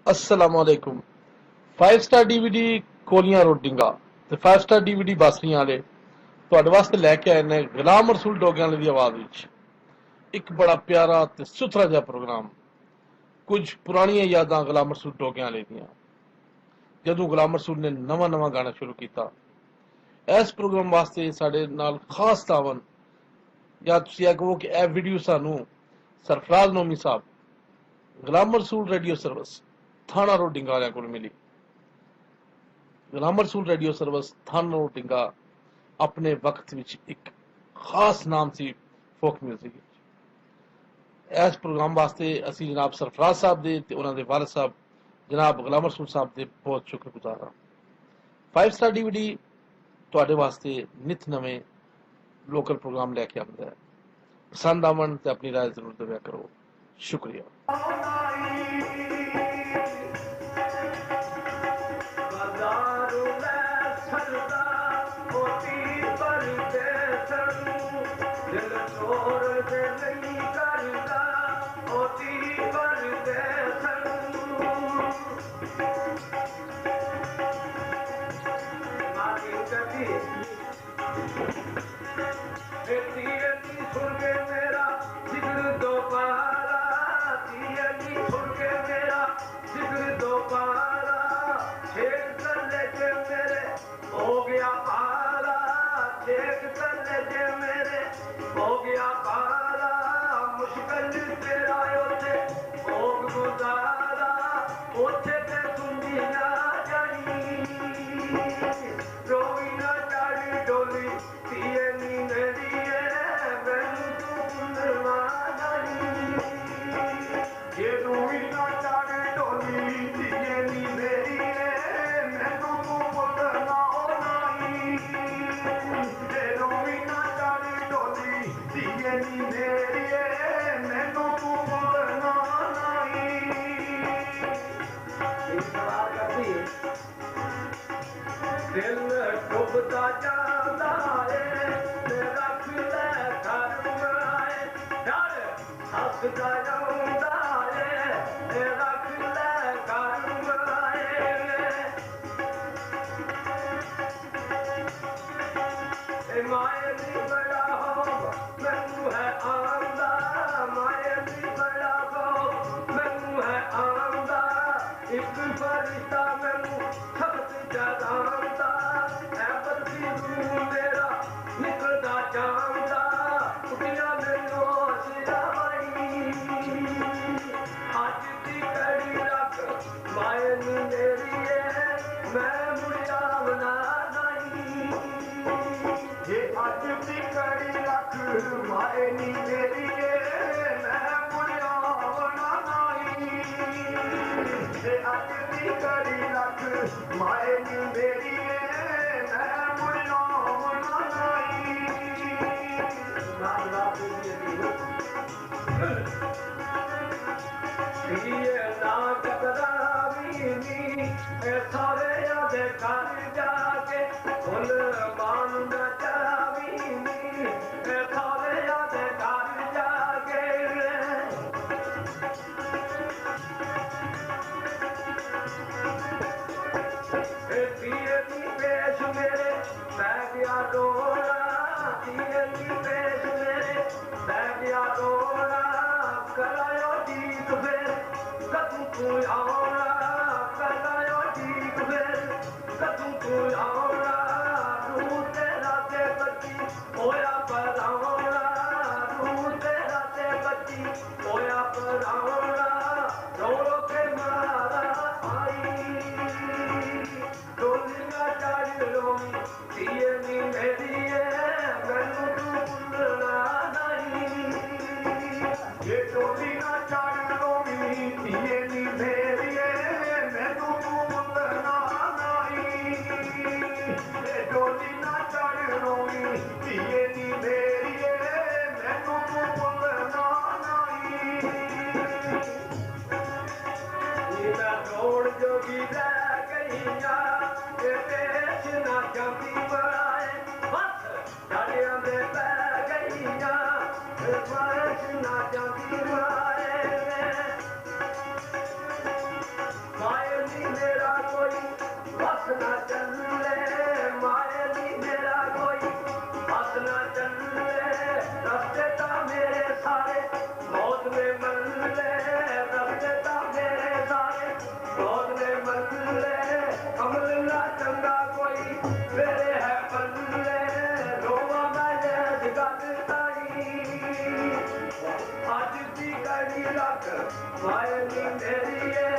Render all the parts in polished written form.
असलामुअलैकुम। 5 star DVD कोलियां रोटिंगा ते 5 star DVD बासरियां वाले ਤੁਹਾਡੇ ਵਾਸਤੇ ਲੈ ਕੇ ਆਏ ਨੇ ਗੁਲਾਮ ਰਸੂਲ ਡੋਗਿਆਂ ਵਾਲੇ ਦੀ ਆਵਾਜ਼ ਵਿੱਚ ਇੱਕ ਬੜਾ ਪਿਆਰਾ ਤੇ ਸੁਥਰਾ ਜਿਹਾ ਪ੍ਰੋਗਰਾਮ। ਕੁਝ ਪੁਰਾਣੀਆਂ ਯਾਦਾਂ ਗੁਲਾਮ ਰਸੂਲ ਡੋਗਿਆਂ ਵਾਲੇ ਦੀਆਂ, ਜਦੋਂ ਗੁਲਾਮ ਰਸੂਲ ਨੇ ਨਵਾਂ ਨਵਾਂ ਗਾਣਾ ਸ਼ੁਰੂ ਕੀਤਾ। ਇਸ ਪ੍ਰੋਗਰਾਮ ਵਾਸਤੇ ਸਾਡੇ ਨਾਲ ਖਾਸ ਤਾਵਨ, ਜਾਂ ਤੁਸੀਂ ਇਹ ਕਹੋ ਕਿ ਇਹ ਵੀਡੀਓ ਸਾਨੂੰ ਸਰਫਰਾਜ਼ ਨੋਮੀ ਸਾਹਿਬ, ਗੁਲਾਮ ਰਸੂਲ ਰੇਡੀਓ ਸਰਵਿਸ ਥਾਣਾ ਰੋਡਿੰਗਾ ਵਾਲਿਆਂ ਕੋਲ ਮਿਲੀ। ਗੁਲਾਮ ਰਸੂਲ ਰੇਡੀਓ ਸਰਵਿਸ ਥਾਣਾ ਰੋਡਿੰਗਾ ਆਪਣੇ ਵਕਤ ਵਿੱਚ ਇੱਕ ਖਾਸ ਨਾਮ ਸੀ ਫੋਕ ਮਿਊਜ਼ਿਕ ਵਿੱਚ। ਇਸ ਪ੍ਰੋਗਰਾਮ ਵਾਸਤੇ ਅਸੀਂ ਜਨਾਬ ਸਰਫਰਾਜ਼ ਸਾਹਿਬ ਦੇ ਤੇ ਉਹਨਾਂ ਦੇ ਵਾਲਿਦ ਸਾਹਿਬ ਜਨਾਬ ਗੁਲਾਮ ਰਸੂਲ ਸਾਹਿਬ ਦੇ ਬਹੁਤ ਸ਼ੁਕਰਗੁਜ਼ਾਰ ਹਾਂ। 5 स्टार DVD ਤੁਹਾਡੇ ਵਾਸਤੇ ਨਿਤ ਨਵੇਂ ਲੋਕਲ ਪ੍ਰੋਗਰਾਮ ਲੈ ਕੇ ਆਉਂਦਾ ਹੈ। ਪਸੰਦ ਆਵਣ ਤੇ ਆਪਣੀ ਰਾਏ ਜ਼ਰੂਰ ਦਿਆ ਕਰੋ। ਸ਼ੁਕਰੀਆ। सारे मौत में मल्ले रखता मेरे सारे मौत में मल्ले कमल ना चंगा कोई मेरे है पल्ले रोवा मैंने जगताई आज की कड़ी रख मायनी मेरी है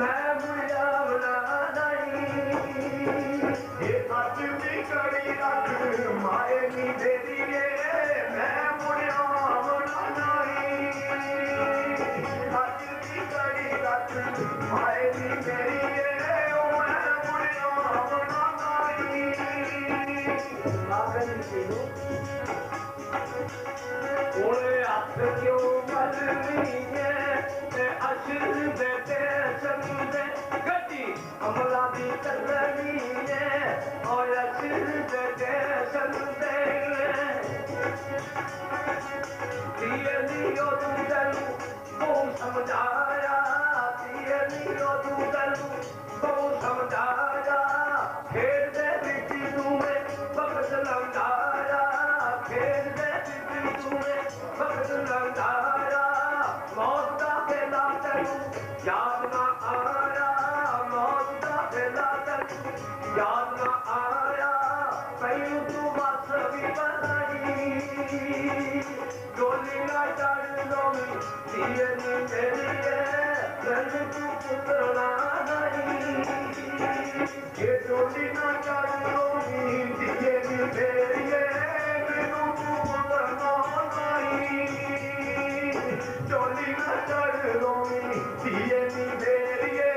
मैं मुड़िया बना नहीं आज की कड़ी रख मायनी मेरी है मैं मुड़िया बना नहीं आज की कड़ी रख मायनी मेरी है मैं मुड़िया बना नहीं ओए हाथ क्यों मलनी है ते अशर बेटे संदे गड्डी अमला दी करनी है और अशर बेटे संदे दिए लियो तू गलू बहु समझाया दिए लियो तू गलू बहु समझाया खेल दे बिटी तुम्हें वक्त लंघाया खेल दे बिटी तुम्हें वक्त लंघाया मौत का बेला तू याद ना आया मौत का बेला तू याद ना आया कहीं तू बस भी बनाई डोली ना चढ़ लोमी दिए नी मेरी है रंग तू पुतना नहीं ये डोली ना चढ़ लोमी दिए नी मेरी है मैनू तू पुतना नहीं डोली ना चढ़ लोमी दिए नी मेरी है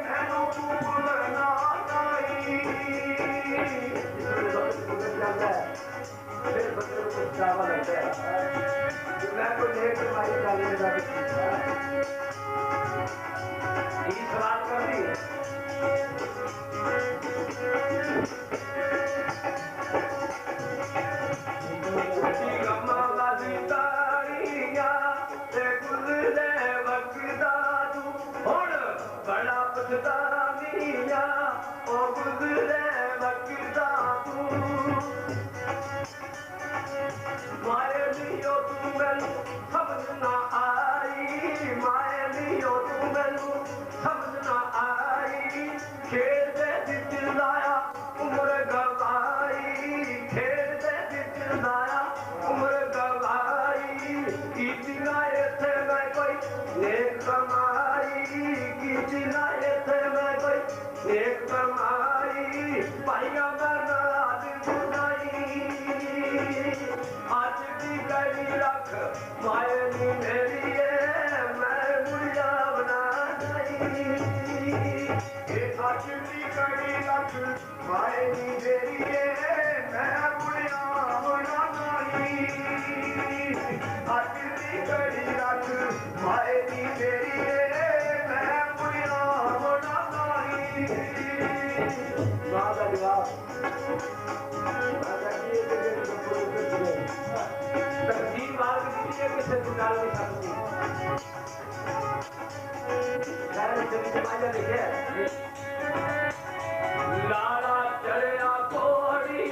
मैनू तू पुतना नहीं फिर बच्चे को चावा लगता है मैं को लेकर मारी डालने लगा ये सवाल कर दी गम्मा बाजी तारिया ते गुजरे वक्त तू हुण बड़ा पछतानिया ओ गुजरे वक्त तू माए लियो तू मैनू समझ ना आई माए लियो तू मैनू समझ ना आई खेल दे दिल लाया उम्र गवाई खेल दे दिल लाया उम्र गवाई कीती ना इत्थे मैं कोई नेक कमाई कीती ना इत्थे मैं कोई नेक कमाई भाइया मैं नाल बुनाई आज की कड़ी रख मायनी मेरी है मैं मुड़िया बना नहीं ये आज की कड़ी रख मायनी मेरी है मैं मुड़िया बना नहीं आज की कड़ी रख मायनी मेरी है मैं मुड़िया बना नहीं जवाब तकदीर मार्ग दीजिए किसे निकाल नहीं सकती लाड़ा चढ़िया कोड़ी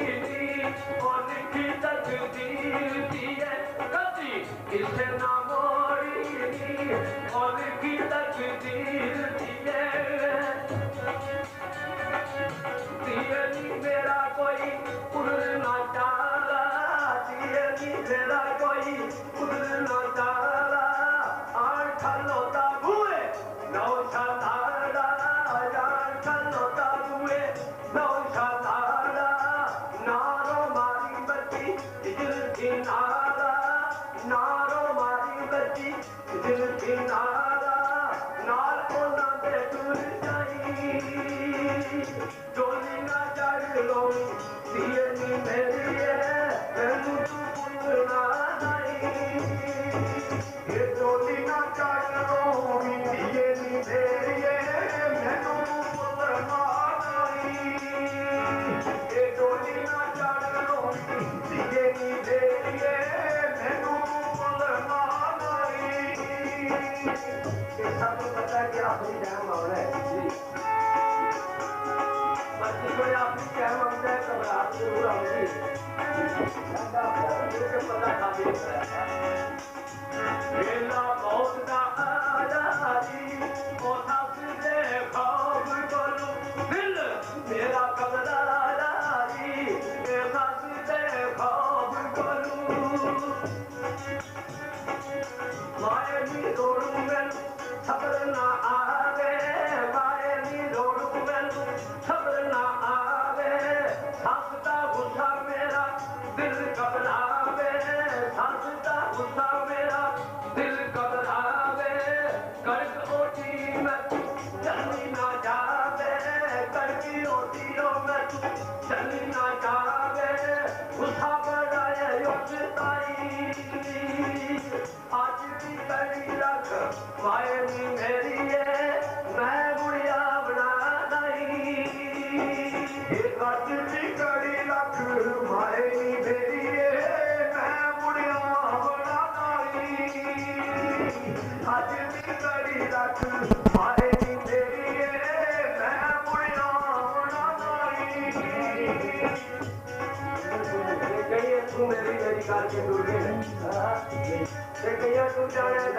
और लिखी तकदीर दिए कभी किसे ना मोड़ी और लिखी तकदीर दिए मेरा कोई उड़ना चाला मेरा कोई उड़ना चाला आर खलोता हुए नौ शाला यार खलोता हुए नौ शाला नारो मारी बच्ची दिल की नारा नारो मारी बच्ची दिल की नारा नाल कोना दे दूर जाई डोली ना चढ़ लो दिए नी मेरी है मैनू तू पुतना नहीं ये डोली ना चढ़ लो दिए नी मेरी है मैनू तू पुतना नहीं ये डोली ना चढ़ लो दिए नी मेरी है मैनू तू पुतना नहीं ये सब पता है कि आखिरी टाइम आना है कोई आपकी क्या मांगता है मेला बहुत ना आया जी ओ सस दे खाब करूं दिल मेरा घबराया जी ए सस दे खाब करूं माए नी रोड़ू मैनू खबर ना आवे माए नी रोड़ू मैनू खबर ना आवे सस दा गुस्सा मेरा दिल घबरावे सस दा गुस्सा मेरा दिल घबरावे कड़क ओटी मैं चली ना जावे कड़की ओटी मैं चली ना जावे गुस्सा बढ़ाए उठताई आज भी कड़ी रख माए नी मेरी है मैं गुड़िया बना लाई आज भी कड़ी रख माए नी मेरी है मैं गुड़िया बना लाई आज भी कड़ी रख माए नी मेरी है मैं गुड़िया बना लाई कहिए तू मेरी मेरी कार के दूर कहिए तू जाने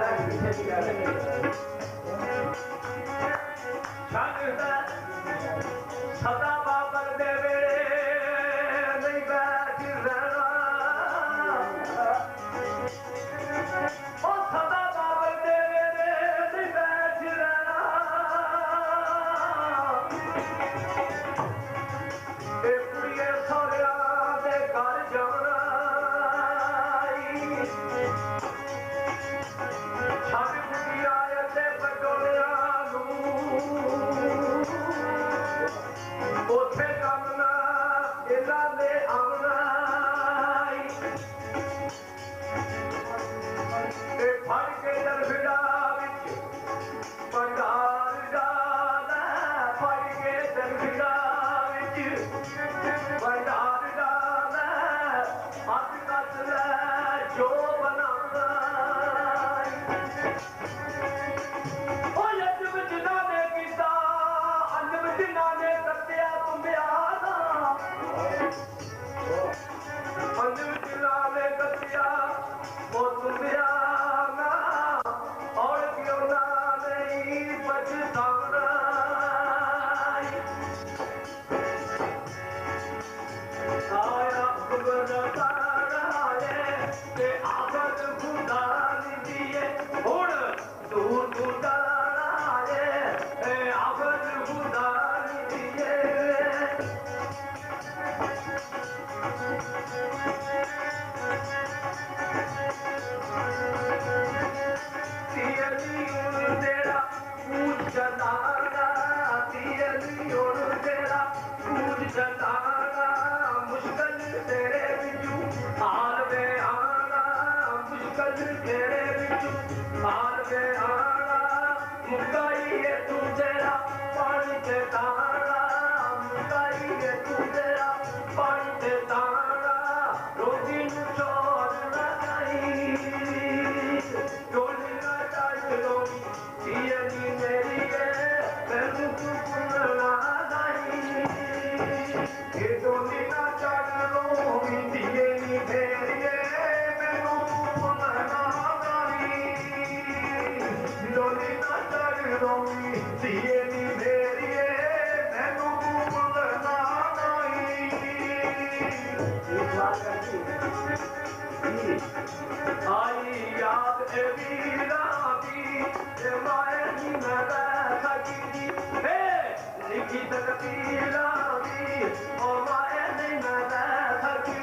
सदा बाबर दे वेड़े नहीं बैठ रहना ओ सदा बाबर दे वेड़े नहीं बैठ रहना ए कुड़िए सोहरिया दे घर जाना छड़ कुड़िया ते पटोलिया ਉੱਥੇ ਕੰਮਣਾ ਇਹਨਾਂ ਨੇ ਆਉਣਾ ਤੇ ਫੜ ਕੇ ਦਰਗਾਹ ਵਿੱਚ ਭੰਡਾਰ ਡਾਲਾ ਫੜ ਕੇ ਦਰਗਾਹ ਵਿੱਚ ਭੰਡਾਰ ਡਾਲਾ ਹੱਥ ਕੱਟ ਲੈ ਜੋ ਬਣਾਉਣਾ ਉਹ ਯੱਜ ਵਿੱਚ ਨਾ ਨੇ ਕੀਤਾ ਅੰਨ ਵਿੱਚ ਨਾ ਨੇ ਕੱਟਿਆ ਤੁੰਬਿਆ ਦਾ ਅੰਨ ਵਿੱਚ ਨਾ ਨੇ ਕੱਟਿਆ ਉਹ ਤੁੰਬਿਆ ਨਾ ਔਰ ਕਿਉਂ ਨਾ ਨਹੀਂ ਪਛਤਾਉਣਾ ਆਇਆ ਖੁਦਾ ਰਾਏ ਤੇ ਆਖਰ ਖੁਦਾ ਨਿਦੀਏ ਹੁਣ ਦੂਰ ਖੁਦਾ ਰਾਏ ਤੇ ਆਖਰ ਖੁਦਾ ਨਿਦੀਏ ਤੀਲੀ ਉਨ ਤੇਰਾ ਪੂਜ ਜਲਾਣਾ ਤੀਲੀ ਉਨ ਤੇਰਾ ਪੂਜ ਜਲਾਣਾ ਮੁਸ਼ਕਲ ਤੇਰੇ ਵਿੱਚੋਂ ਹਾਲ ਵੇ ਆਣਾ ਮੁਸ਼ਕਲ ਤੇਰੇ ਵਿੱਚੋਂ ਹਾਲ ਵੇ ਆਣਾ ਮੁਕਾਈ ਏ ਤੂੰ ਤੇਰਾ ਪਾਣੀ ਤੇ ਤਾਣਾ ਮੁਕਾਈ ਏ ਤੂੰ ਤੇਰਾ ਪਾਣੀ ਤੇ ਤਾਣਾ ਰੋਟੀ ਨੂੰ ਚੋਰ ਨਾ ਜਾਈ ਡੋਲੀ ਨਾ ਟਾਈ ਲੋਈ ਤੀਲੀ ਮੇਰੀ ਏ ਮੈਨੂੰ ਤੂੰ ਭੁੱਲਣਾ ਨਹੀਂ ਇਹ ਡੋਲੀ ਨਾ ਚੜ ਲੋਈ ਤੀਲੀ ਮੇਰੀ ਏ ਮੈਨੂੰ ਤੂੰ ਭੁੱਲਣਾ ਨਹੀਂ ਡੋਲੀ ਨਾ ਚੜ ਲੋਈ ਤੀਲੀ ਮੇਰੀ ਏ ਮੈਨੂੰ ਤੂੰ ਭੁੱਲਣਾ ਨਹੀਂ आई याद ए वीरा दी ए माए नी मैं बैठा की हे लिखी तकदीरा दी ओ माए नी मैं बैठा की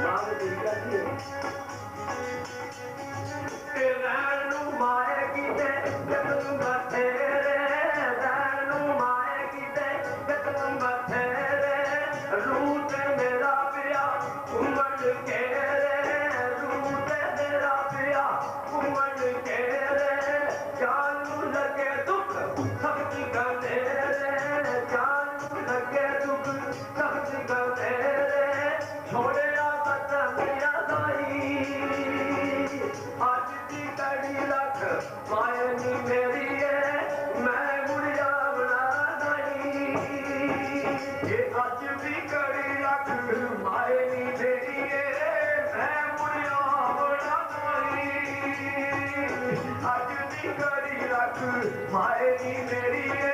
नाम दिया जी ए रैन नू माए कीते जद बथेरे रैन नू माए कीते जद बथेरे रूट मेरा पिया उमर ਮਾਏ ਨੀ ਮੇਰੀ